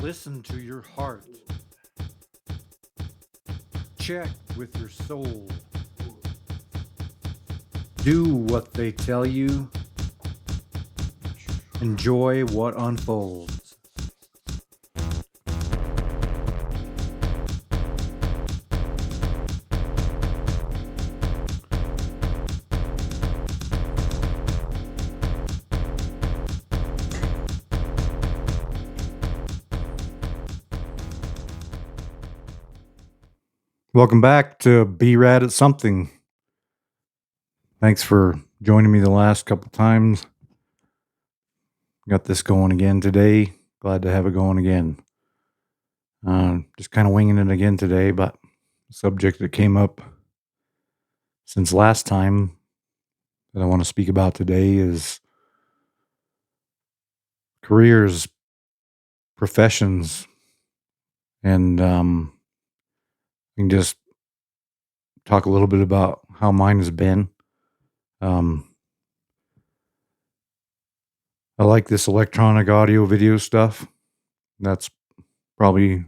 Listen to your heart. Check with your soul. Do what they tell you. Enjoy what unfolds. Welcome back to Be Rad at Something. Thanks for joining me the last couple times. Got this going again today. Glad to have it going again. Just kind of winging it again today, but the subject that came up since last time that I want to speak about today is careers, professions, and we can just talk a little bit about how mine has been. Um, I like this electronic audio video stuff. That's probably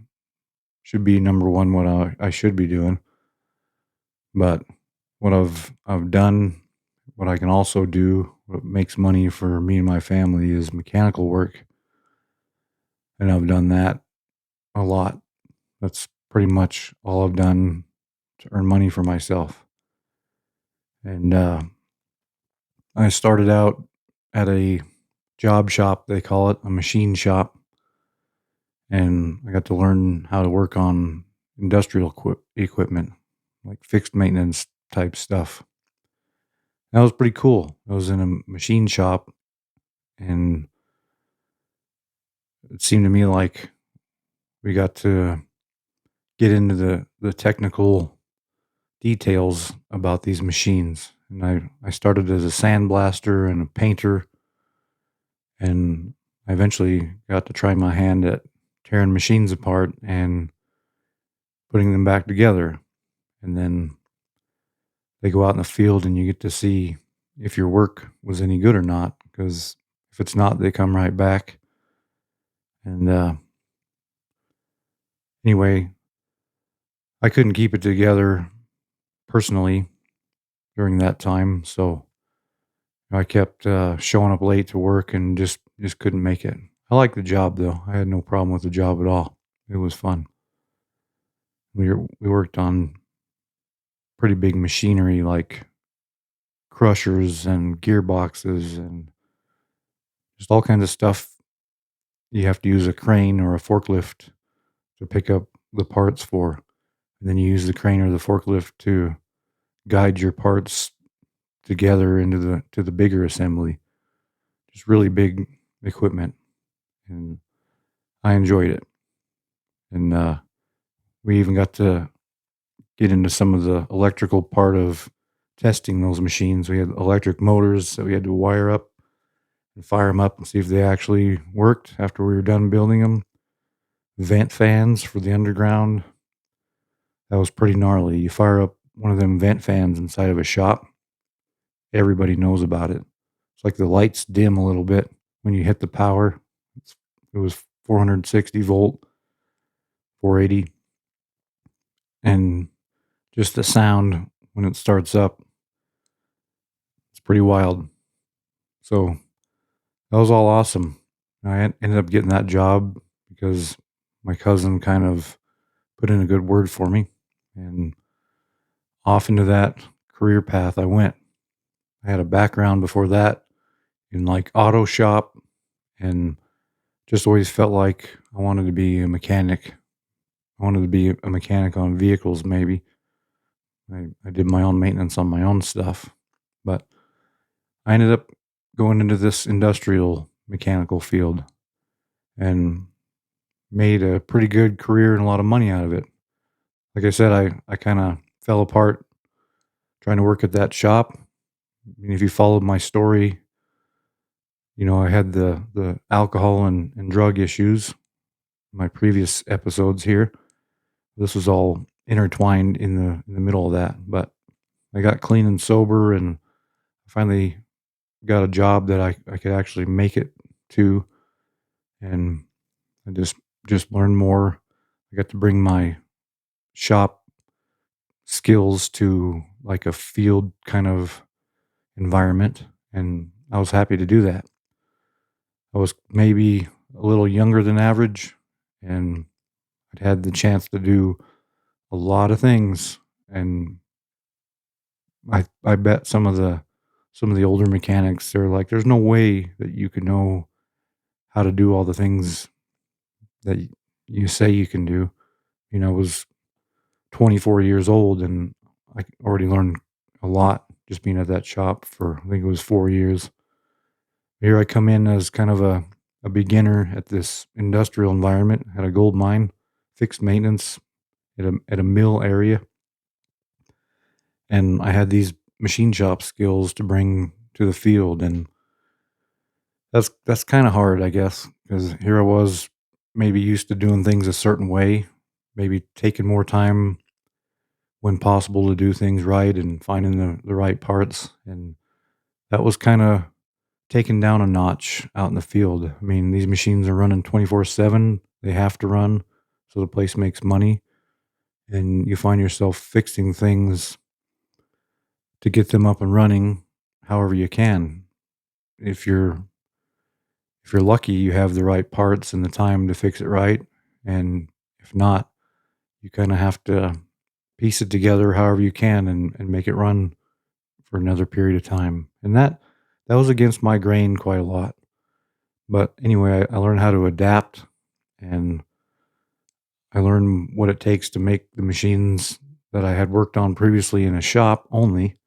should be number one what I should be doing. But what I've done, what I can also do, what makes money for me and my family is mechanical work. And I've done that a lot. That's pretty much all I've done to earn money for myself. And I started out at a job shop, they call it, a machine shop. And I got to learn how to work on industrial equipment, like fixed maintenance type stuff. That was pretty cool. I was in a machine shop, and it seemed to me like we got to get into the technical details about these machines. And I started as a sandblaster and a painter, and I eventually got to try my hand at tearing machines apart and putting them back together. And then they go out in the field and you get to see if your work was any good or not, because if it's not, they come right back. And anyway, I couldn't keep it together personally during that time, so I kept showing up late to work and just couldn't make it. I liked the job though. I had no problem with the job at all. It was fun. We worked on pretty big machinery like crushers and gearboxes and just all kinds of stuff. You have to use a crane or a forklift to pick up the parts for. And then you use the crane or the forklift to guide your parts together into the bigger assembly. Just really big equipment, and I enjoyed it. And we even got to get into some of the electrical part of testing those machines. We had electric motors that we had to wire up and fire them up and see if they actually worked after we were done building them. Vent fans for the underground. That was pretty gnarly. You fire up one of them vent fans inside of a shop, everybody knows about it. It's like the lights dim a little bit when you hit the power. It was 460 volt, 480, and just the sound when it starts up, it's pretty wild. So that was all awesome. Ended up getting that job because my cousin kind of put in a good word for me, and off into that career path I went. I had a background before that in like auto shop, and just always felt like I wanted to be a mechanic. I wanted to be a mechanic on vehicles, maybe. I did my own maintenance on my own stuff, but I ended up going into this industrial mechanical field and made a pretty good career and a lot of money out of it. Like I said, I kind of fell apart trying to work at that shop. I mean, if you followed my story, you know, I had the alcohol and drug issues in my previous episodes here. This was all intertwined in the middle of that, but I got clean and sober and finally got a job that I could actually make it to, and I just just learn more. I got to bring my shop skills to like a field kind of environment, and I was happy to do that. I was maybe a little younger than average, and I'd had the chance to do a lot of things, and I bet some of the older mechanics, they're like, "There's no way that you can know how to do all the things that you say you can do." I was 24 years old, and I already learned a lot just being at that shop for, I think it was 4 years. Here I come in as kind of a beginner at this industrial environment, at a gold mine, fixed maintenance at a mill area, and I had these machine shop skills to bring to the field, and that's kinda hard, I guess, because here I was maybe used to doing things a certain way, maybe taking more time when possible to do things right and finding the right parts, and that was kinda taken down a notch out in the field. I mean, these machines are running 24/7, they have to run, so the place makes money, and you find yourself fixing things to get them up and running however you can. If you're if you're lucky, you have the right parts and the time to fix it right, and if not, you kinda have to piece it together however you can and make it run for another period of time, and that was against my grain quite a lot, but anyway, I learned how to adapt, and I learned what it takes to make the machines that I had worked on previously in a shop only.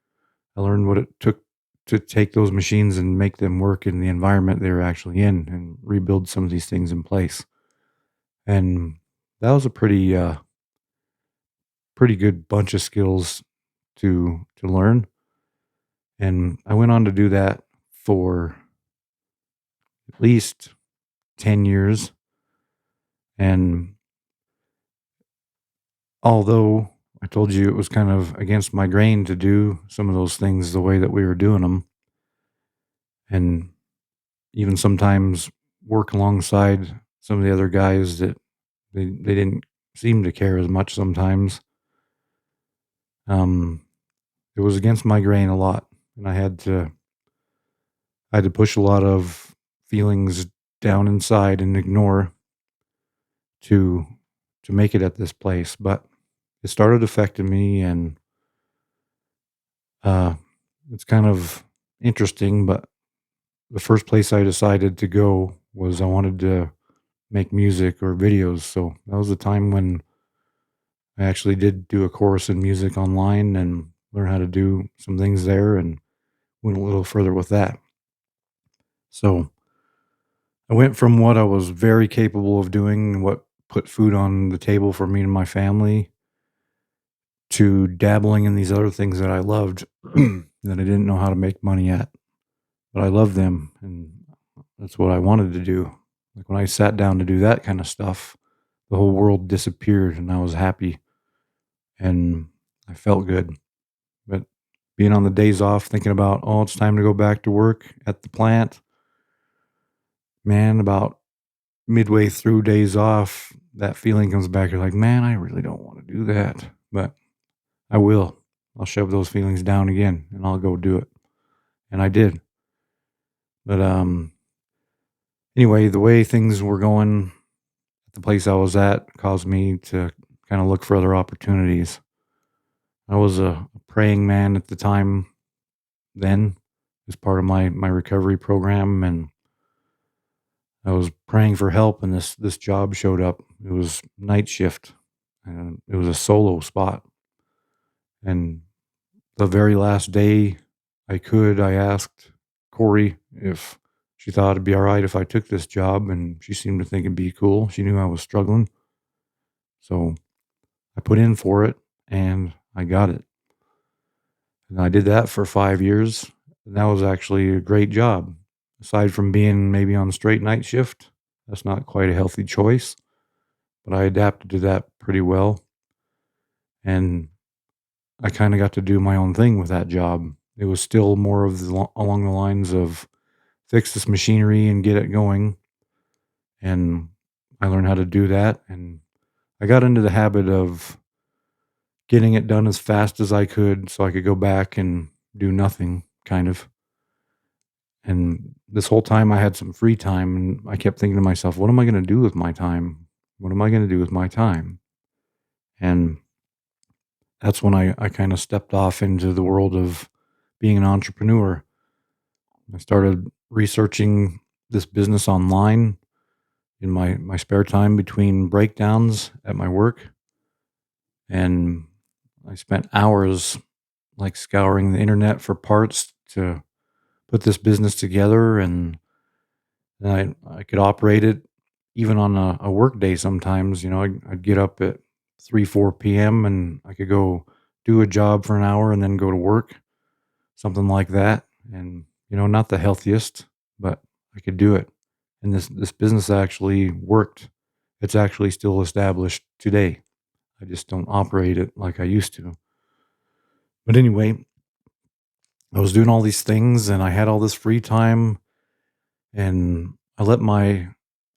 I learned what it took to take those machines and make them work in the environment they were actually in and rebuild some of these things in place. And that was a pretty good bunch of skills to learn. And I went on to do that for at least 10 years. And although I told you it was kind of against my grain to do some of those things the way that we were doing them, and even sometimes work alongside some of the other guys that they didn't seem to care as much sometimes. Um, it was against my grain a lot, and I had to push a lot of feelings down inside and ignore to to make it at this place. But it started affecting me, and uh, it's kind of interesting. But the first place I decided to go was I wanted to make music or videos. So that was the time when I actually did do a course in music online and learn how to do some things there and went a little further with that. So I went from what I was very capable of doing, what put food on the table for me and my family, to dabbling in these other things that I loved that I didn't know how to make money at, but I loved them and that's what I wanted to do. Like when I sat down to do that kind of stuff, the whole world disappeared and I was happy and I felt good. But being on the days off, thinking about, oh, it's time to go back to work at the plant, man, about midway through days off, that feeling comes back. You're like, man, I really don't want to do that, but I will. I'll shove those feelings down again and I'll go do it. And I did. But anyway, the way things were going at the place I was at caused me to kind of look for other opportunities. I was a praying man at the time then as part of my recovery program, and I was praying for help, and this job showed up. It was night shift, and it was a solo spot. And the very last day I asked Corey if she thought it'd be all right if I took this job, and she seemed to think it'd be cool. She knew I was struggling, so I put in for it, and I got it. And I did that for 5 years, and that was actually a great job. Aside from being maybe on straight night shift, that's not quite a healthy choice, but I adapted to that pretty well, and I kinda got to do my own thing with that job. It was still more of along the lines of fix this machinery and get it going, and I learned how to do that, and I got into the habit of getting it done as fast as I could so I could go back and do nothing, kind of. And this whole time I had some free time, and I kept thinking to myself, what am I going to do with my time? What am I going to do with my time? And that's when I kind of stepped off into the world of being an entrepreneur. I started researching this business online in my spare time between breakdowns at my work. And I spent hours like scouring the internet for parts to put this business together. And I could operate it even on a work day sometimes. I'd get up at 3, 4 p.m. and I could go do a job for an hour and then go to work, something like that. And, not the healthiest, but I could do it. And this business actually worked. It's actually still established today. I just don't operate it like I used to. But anyway, I was doing all these things and I had all this free time, and I let my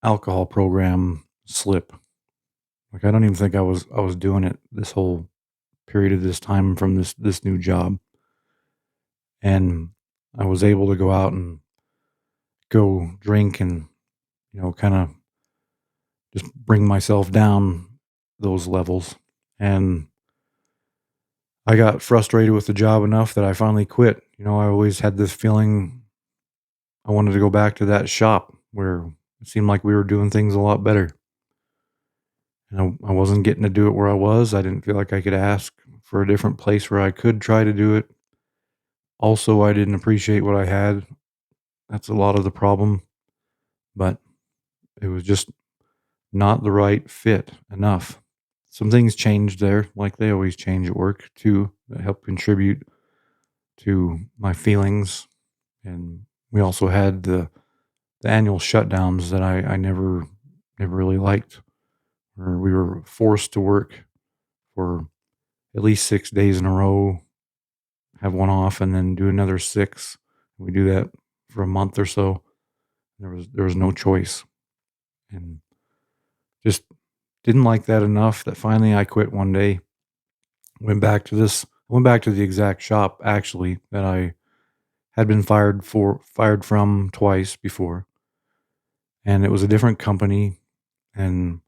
alcohol program slip. Like, I don't even think I was doing it this whole period of this time from this new job. And I was able to go out and go drink and, kind of just bring myself down those levels. And I got frustrated with the job enough that I finally quit. I always had this feeling I wanted to go back to that shop where it seemed like we were doing things a lot better. And I wasn't getting to do it where I was. I didn't feel like I could ask for a different place where I could try to do it. Also, I didn't appreciate what I had. That's a lot of the problem. But it was just not the right fit enough. Some things changed there, like they always change at work too, that help contribute to my feelings. And we also had the annual shutdowns that I never really liked, where we were forced to work for at least 6 days in a row, have one off, and then do another six. We do that for a month or so. There was no choice, and just didn't like that enough that finally I quit one day. Went back to the exact shop actually that I had been fired from twice before, and it was a different company, and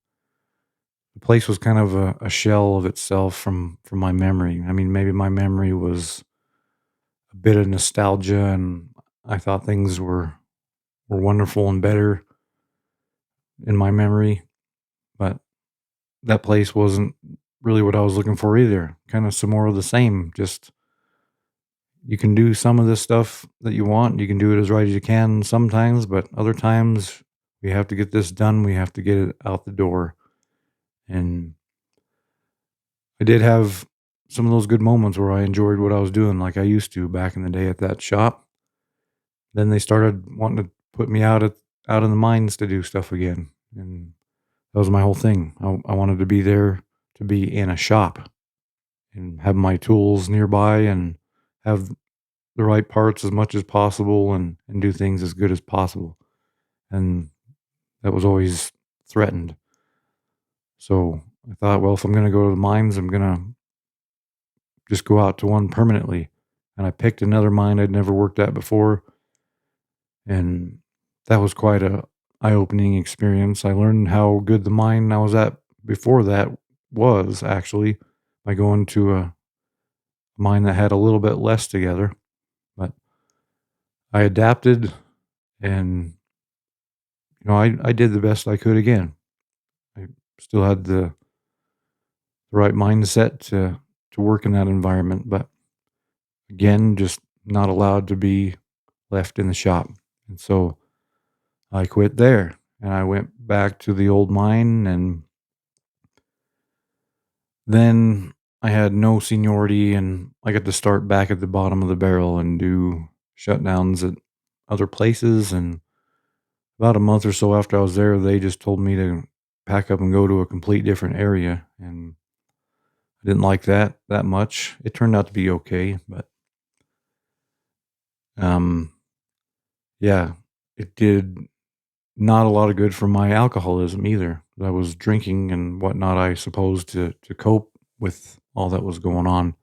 the place was kind of a shell of itself from my memory. I mean, maybe my memory was a bit of nostalgia, and I thought things were wonderful and better in my memory, but that place wasn't really what I was looking for either. Kind of some more of the same. Just you can do some of this stuff that you want. You can do it as right as you can sometimes, but other times we have to get this done. We have to get it out the door. And I did have some of those good moments where I enjoyed what I was doing like I used to back in the day at that shop. Then they started wanting to put me out in the mines to do stuff again. And that was my whole thing. I wanted to be there to be in a shop and have my tools nearby and have the right parts as much as possible and do things as good as possible. And that was always threatened. So I thought, well, if I'm going to go to the mines, I'm going to just go out to one permanently. And I picked another mine I'd never worked at before. And that was quite a eye-opening experience. I learned how good the mine I was at before that was actually by going to a mine that had a little bit less together. But I adapted, and I did the best I could again. I still had the right mindset to work in that environment, but again, just not allowed to be left in the shop. And so I quit there and I went back to the old mine, and then I had no seniority and I got to start back at the bottom of the barrel and do shutdowns at other places. And about a month or so after I was there, they just told me to pack up and go to a complete different area. And I didn't like that much. It turned out to be okay, but um yeah, it did not a lot of good for my alcoholism either. I was drinking and whatnot, I suppose, to cope with all that was going on.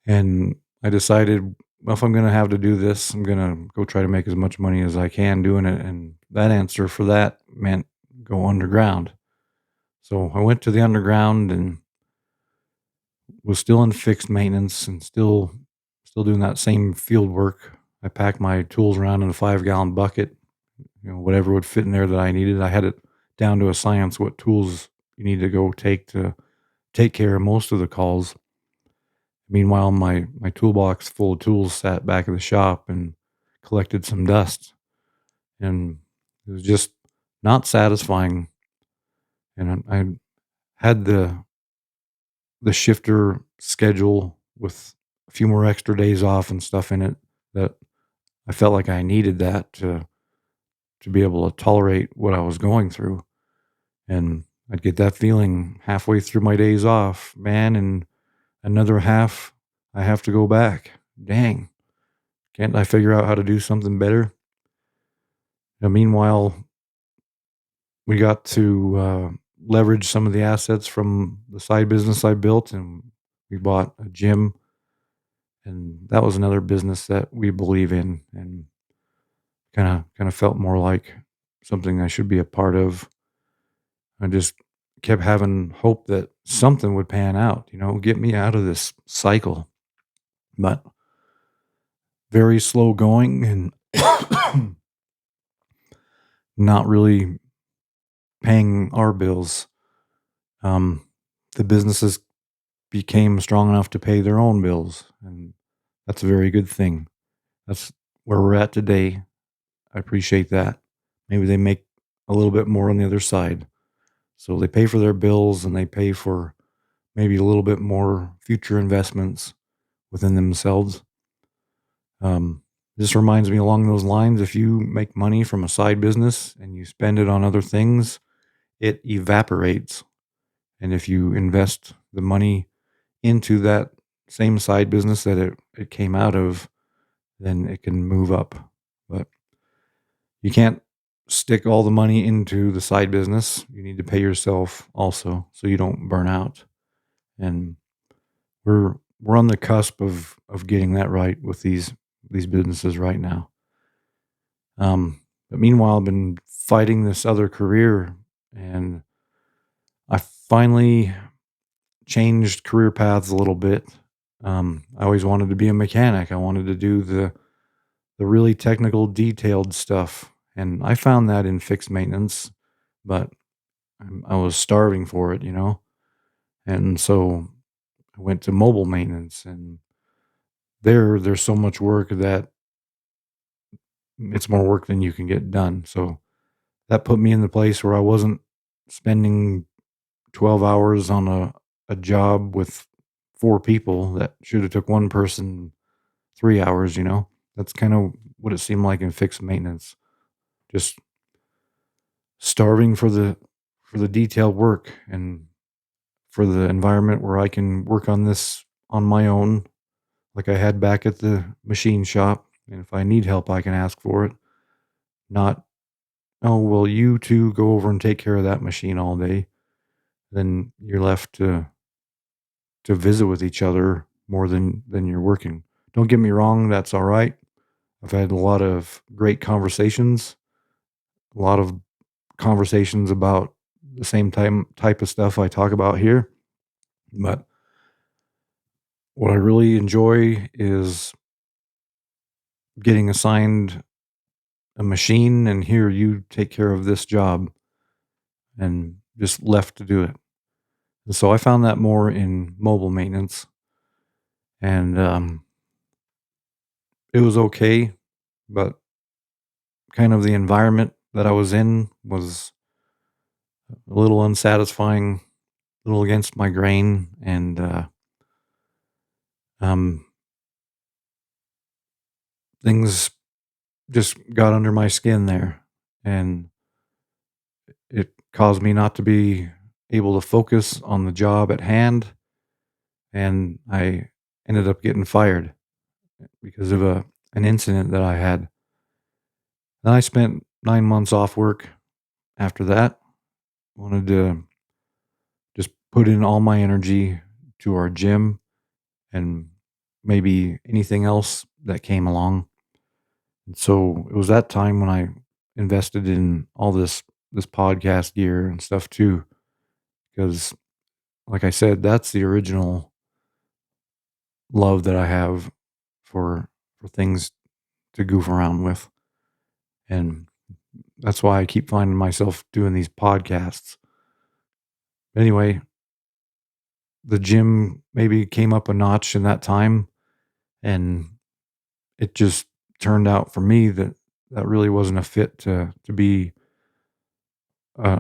And I decided, well, if I'm going to have to do this, I'm going to go try to make as much money as I can doing it. And that answer for that meant go underground. So I went to the underground and was still in fixed maintenance and still doing that same field work. I packed my tools around in a 5-gallon bucket, whatever would fit in there that I needed. I had it down to a science what tools you need to go take to take care of most of the calls. Meanwhile, my toolbox full of tools sat back in the shop and collected some dust, and it was just not satisfying. And I had the shifter schedule with a few more extra days off and stuff in it that I felt like I needed that to be able to tolerate what I was going through. And I'd get that feeling halfway through my days off, man, and another half I have to go back. Dang, can't I figure out how to do something better? Meanwhile, we got to leverage some of the assets from the side business I built, and we bought a gym, and that was another business that we believe in, and kind of felt more like something I should be a part of. I just kept having hope that something would pan out, get me out of this cycle. But very slow going and not really paying our bills. Um, the businesses became strong enough to pay their own bills, and that's a very good thing. That's where we're at today. I appreciate that. Maybe they make a little bit more on the other side. So they pay for their bills and they pay for maybe a little bit more future investments within themselves. This reminds me along those lines, if you make money from a side business and you spend it on other things, it evaporates. And if you invest the money into that same side business that it came out of, then it can move up. But you can't stick all the money into the side business. You need to pay yourself also so you don't burn out. And we're on the cusp of getting that right with these businesses right now. But meanwhile, I've been fighting this other career, and I finally changed career paths a little bit. I always wanted to be a mechanic. I wanted to do the really technical, detailed stuff, and I found that in fixed maintenance, but I was starving for it. And so I went to mobile maintenance, and there's so much work that it's more work than you can get done. So that put me in the place where I wasn't spending 12 hours on a job with 4 people that should have took one person 3 hours. That's kind of what it seemed like in fixed maintenance. Just starving for the detailed work and for the environment where I can work on this on my own like I had back at the machine shop, and if I need help, I can ask for it. Not, "Oh, well, you 2 go over and take care of that machine all day." Then you're left to visit with each other more than you're working. Don't get me wrong, that's alright. I've had a lot of great conversations, a lot of conversations about the same type of stuff I talk about here, but what I really enjoy is getting assigned a machine and, "Here, you take care of this job," and just left to do it. And so I found that more in mobile maintenance, and, it was okay, but kind of the environment that I was in was a little unsatisfying, a little against my grain, and, um, things just got under my skin there, and it caused me not to be able to focus on the job at hand, and I ended up getting fired because of an incident that I had. Then I spent 9 months off work after that. Wanted to just put in all my energy to our gym and maybe anything else that came along. And so it was that time when I invested in all this podcast gear and stuff too, because like I said, that's the original love that I have for things to goof around with. And that's why I keep finding myself doing these podcasts. Anyway, the gym maybe came up a notch in that time, and it just turned out for me that that really wasn't a fit to be uh,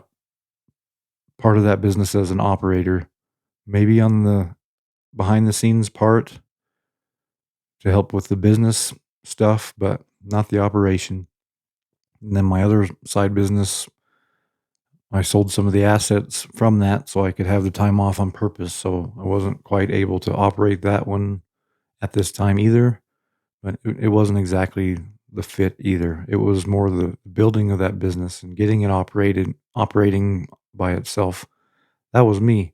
part of that business as an operator. Maybe on the behind the scenes part to help with the business stuff, but not the operation. And then my other side business, I sold some of the assets from that so I could have the time off on purpose. So I wasn't quite able to operate that one at this time either, but it wasn't exactly the fit either. It was more the building of that business and getting it operating by itself. That was me.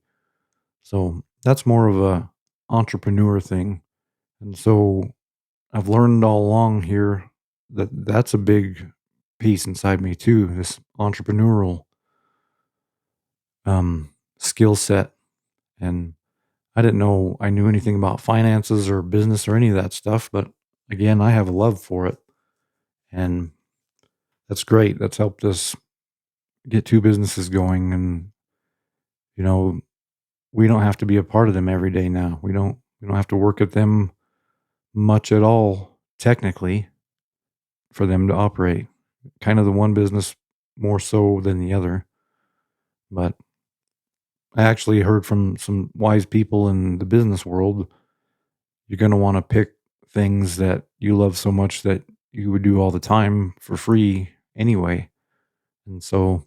So that's more of a entrepreneur thing. And so I've learned all along here that that's a big piece inside me too, this entrepreneurial skill set. And I didn't know I knew anything about finances or business or any of that stuff, but again, I have a love for it. And that's great. That's helped us get two businesses going. And, you know, we don't have to be a part of them every day now. We don't have to work at them much at all, technically, for them to operate. Kind of the one business more so than the other. But I actually heard from some wise people in the business world, you're going to want to pick things that you love so much that you would do all the time for free anyway. And so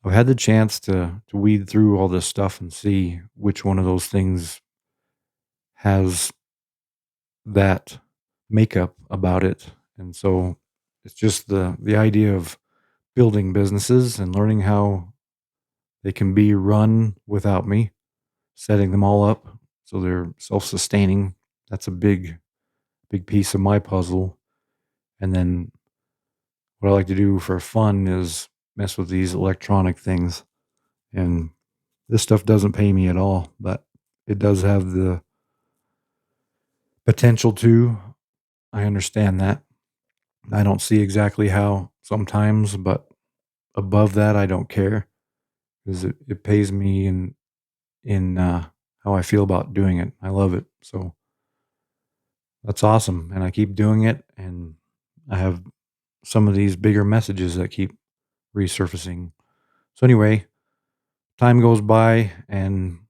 I've had the chance to weed through all this stuff and see which one of those things has that makeup about it. And so it's just the idea of building businesses and learning how they can be run without me, setting them all up so they're self-sustaining. That's a big piece of my puzzle. And then what I like to do for fun is mess with these electronic things. And this stuff doesn't pay me at all, but it does have the potential to. I understand that. I don't see exactly how sometimes, but above that, I don't care because it pays me in how I feel about doing it. I love it. So that's awesome. And I keep doing it. And I have some of these bigger messages that keep resurfacing. So anyway, time goes by and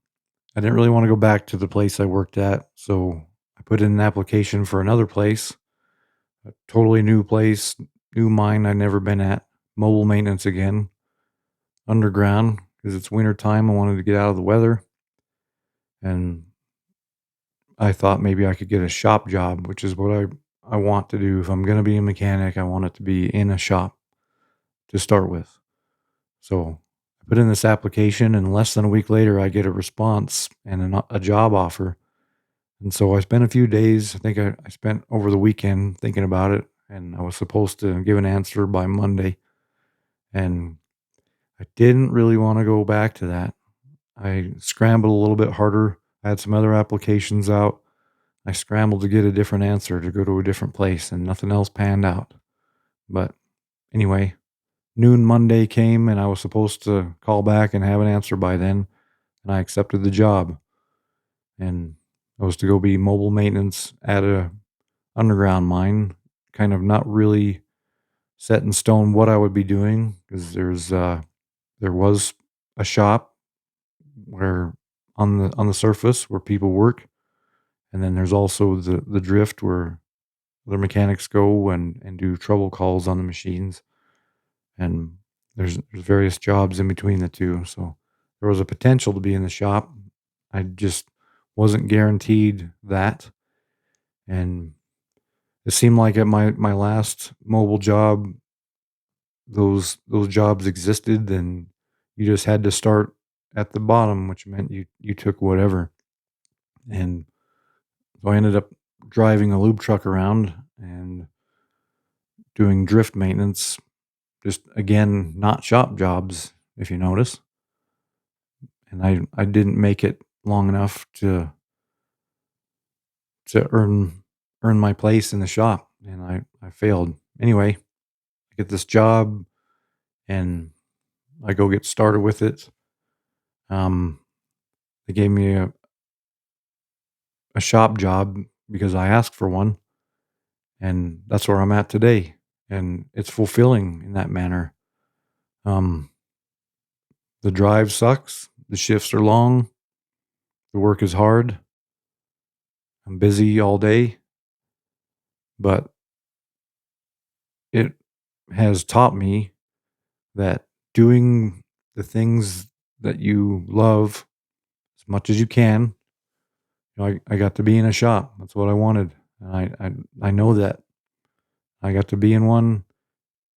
I didn't really want to go back to the place I worked at. So I put in an application for another place, a totally new place, new mine I'd never been at, mobile maintenance again, underground because it's winter time. I wanted to get out of the weather. And I thought maybe I could get a shop job, which is what I want to do. If I'm going to be a mechanic, I want it to be in a shop to start with. So I put in this application, and less than a week later, I get a response and a job offer. And so I spent a few days, I think I spent over the weekend thinking about it, and I was supposed to give an answer by Monday. And I didn't really want to go back to that. I scrambled a little bit harder. I had some other applications out. I scrambled to get a different answer to go to a different place, and nothing else panned out. But anyway, noon Monday came, and I was supposed to call back and have an answer by then, and I accepted the job. And I was to go be mobile maintenance at a underground mine, kind of not really set in stone what I would be doing because there was a shop where on the surface where people work, and then there's also the drift where the mechanics go and do trouble calls on the machines, and there's various jobs in between the two. So there was a potential to be in the shop. I just wasn't guaranteed that, and it seemed like at my last mobile job, those jobs existed, and you just had to start at the bottom, which meant you took whatever. And so I ended up driving a lube truck around and doing drift maintenance, just again, not shop jobs, if you notice. And I didn't make it long enough to earn my place in the shop, and I failed. Anyway, I get this job and I go get started with it. Um, they gave me a shop job because I asked for one, and that's where I'm at today. And it's fulfilling in that manner. Um, the drive sucks. The shifts are long. The work is hard. I'm busy all day, but it has taught me that doing the things that you love as much as you can. I got to be in a shop. That's what I wanted. And I know that I got to be in one,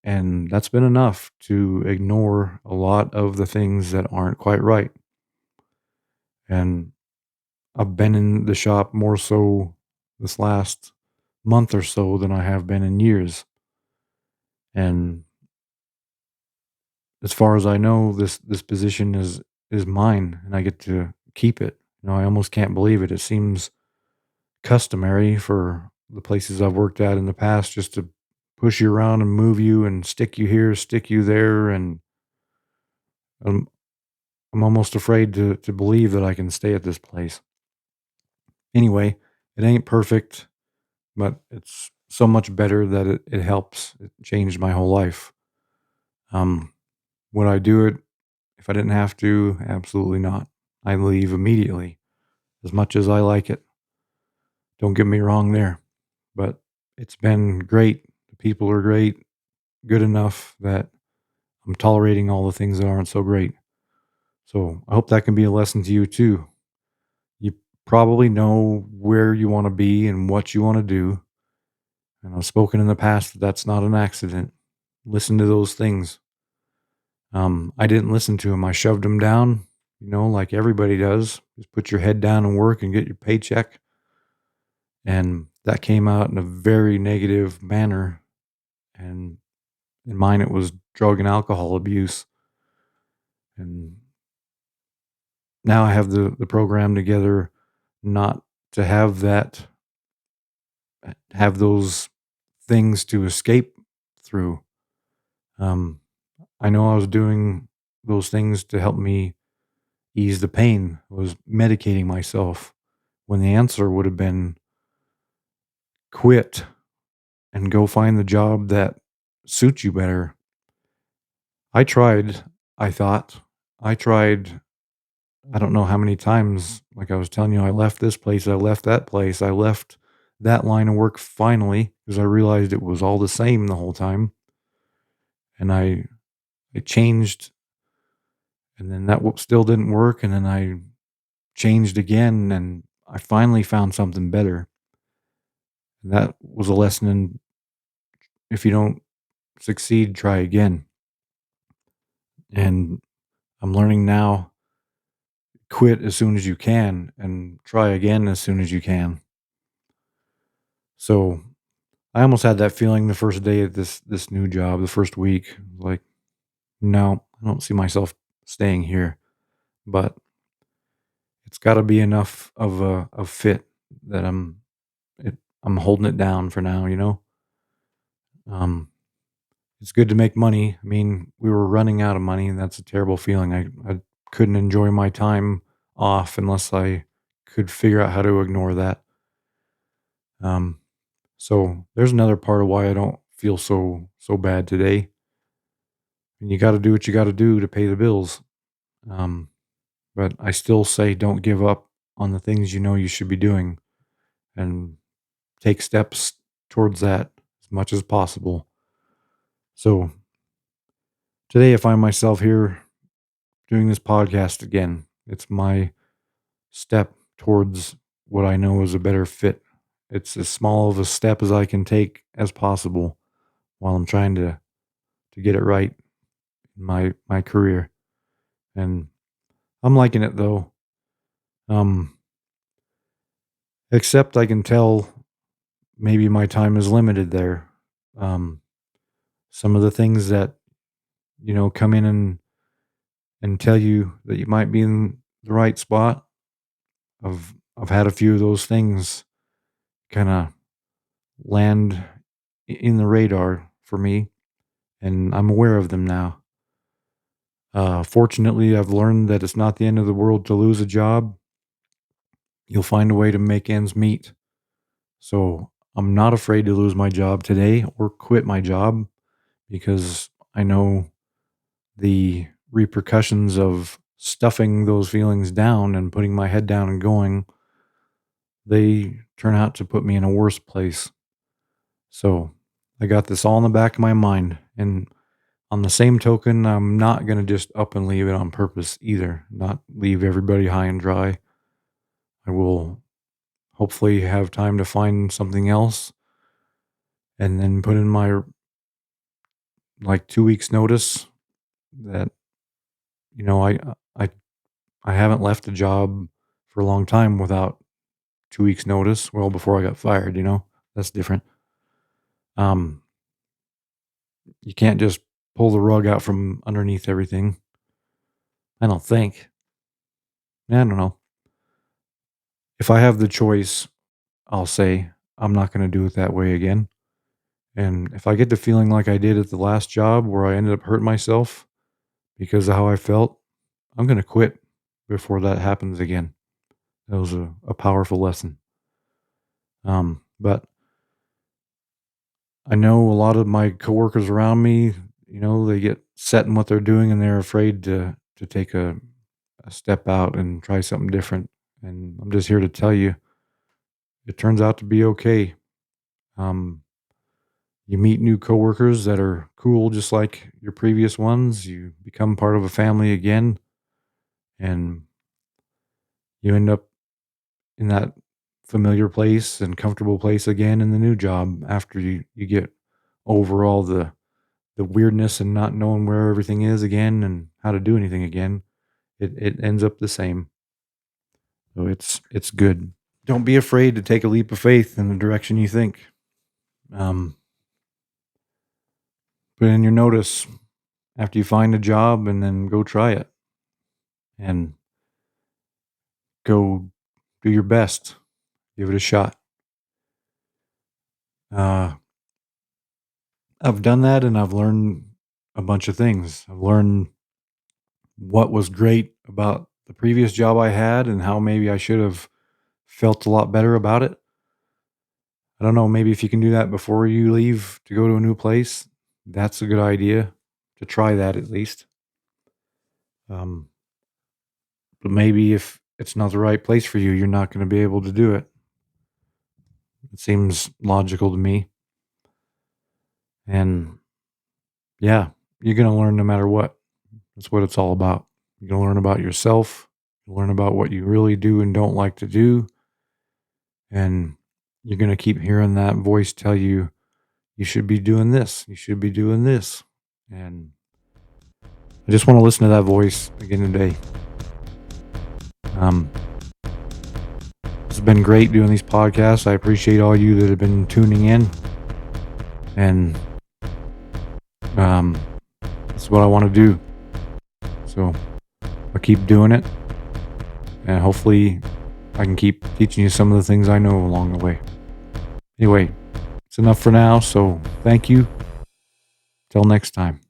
and that's been enough to ignore a lot of the things that aren't quite right. And I've been in the shop more so this last month or so than I have been in years. And as far as I know, this position is mine, and I get to keep it. I almost can't believe it. It seems customary for the places I've worked at in the past just to push you around and move you and stick you here, stick you there, and I'm I'm almost afraid to believe that I can stay at this place. Anyway, it ain't perfect, but it's so much better that it helps. It changed my whole life. Um, would I do it if I didn't have to? Absolutely not. I leave immediately, as much as I like it. Don't get me wrong there, but it's been great. The people are great, good enough that I'm tolerating all the things that aren't so great. So I hope that can be a lesson to you too. You probably know where you want to be and what you want to do. And I've spoken in the past that that's not an accident. Listen to those things. I didn't listen to him. I shoved him down, like everybody does. Just put your head down and work and get your paycheck. And that came out in a very negative manner. And in mine, it was drug and alcohol abuse. And now I have the program together not to have those things to escape through. Um, I know I was doing those things to help me ease the pain. I was medicating myself when the answer would have been quit and go find the job that suits you better. I tried, I thought. I tried, I don't know how many times. Like I was telling you, I left this place, I left that place, I left that line of work finally because I realized it was all the same the whole time. And I changed, and then that still didn't work. And then I changed again, and I finally found something better. And that was a lesson in, if you don't succeed, try again. And I'm learning now, quit as soon as you can and try again as soon as you can. So I almost had that feeling the first day at this new job, the first week, like, no, I don't see myself staying here. But it's got to be enough of a fit that I'm holding it down for now. Um, it's good to make money. I mean, we were running out of money, and that's a terrible feeling. I couldn't enjoy my time off unless I could figure out how to ignore that. Um, so there's another part of why I don't feel so bad today. And you got to do what you got to do to pay the bills. Um, but I still say don't give up on the things you know you should be doing, and take steps towards that as much as possible. So today I find myself here doing this podcast again. It's my step towards what I know is a better fit. It's as small of a step as I can take as possible while I'm trying to to get it right in my career. And I'm liking it though. Um, except I can tell maybe my time is limited there. Um, some of the things that, come in and tell you that you might be in the right spot. I've had a few of those things kind of land in the radar for me, and I'm aware of them now. Fortunately, I've learned that it's not the end of the world to lose a job. You'll find a way to make ends meet. So I'm not afraid to lose my job today or quit my job because I know the repercussions of stuffing those feelings down and putting my head down and going, they turn out to put me in a worse place. So I got this all in the back of my mind. And on the same token, I'm not going to just up and leave it on purpose either, not leave everybody high and dry. I will hopefully have time to find something else and then put in my 2 weeks notice that, you know, I, I haven't left a job for a long time without 2 weeks notice. Well, before I got fired, that's different. Um, you can't just pull the rug out from underneath everything. I don't think. I don't know. If I have the choice, I'll say I'm not going to do it that way again. And if I get to feeling like I did at the last job where I ended up hurting myself because of how I felt, I'm going to quit before that happens again. That was a powerful lesson. But I know a lot of my coworkers around me, they get set in what they're doing and they're afraid to take a step out and try something different. And I'm just here to tell you, it turns out to be okay. Um, you meet new coworkers that are cool, just like your previous ones. You become part of a family again, and you end up in that familiar place and comfortable place again in the new job after you get over all the weirdness and not knowing where everything is again and how to do anything again. It ends up the same. So it's good. Don't be afraid to take a leap of faith in the direction you think. Um, Put in your notice after you find a job and then go try it and go do your best. Give it a shot. Uh, I've done that and I've learned a bunch of things. I've learned what was great about the previous job I had and how maybe I should have felt a lot better about it. I don't know, maybe if you can do that before you leave to go to a new place, that's a good idea to try that at least. Um, but maybe if it's not the right place for you, you're not going to be able to do it. It seems logical to me. And yeah, you're going to learn no matter what. That's what it's all about. You're going to learn about yourself, learn about what you really do and don't like to do. And you're going to keep hearing that voice tell you, you should be doing this, you should be doing this. And I just want to listen to that voice again today. Um, it's been great doing these podcasts. I appreciate all you that have been tuning in. And that's what I want to do. So I'll keep doing it. And hopefully I can keep teaching you some of the things I know along the way. Anyway, it's enough for now. So thank you. Till next time.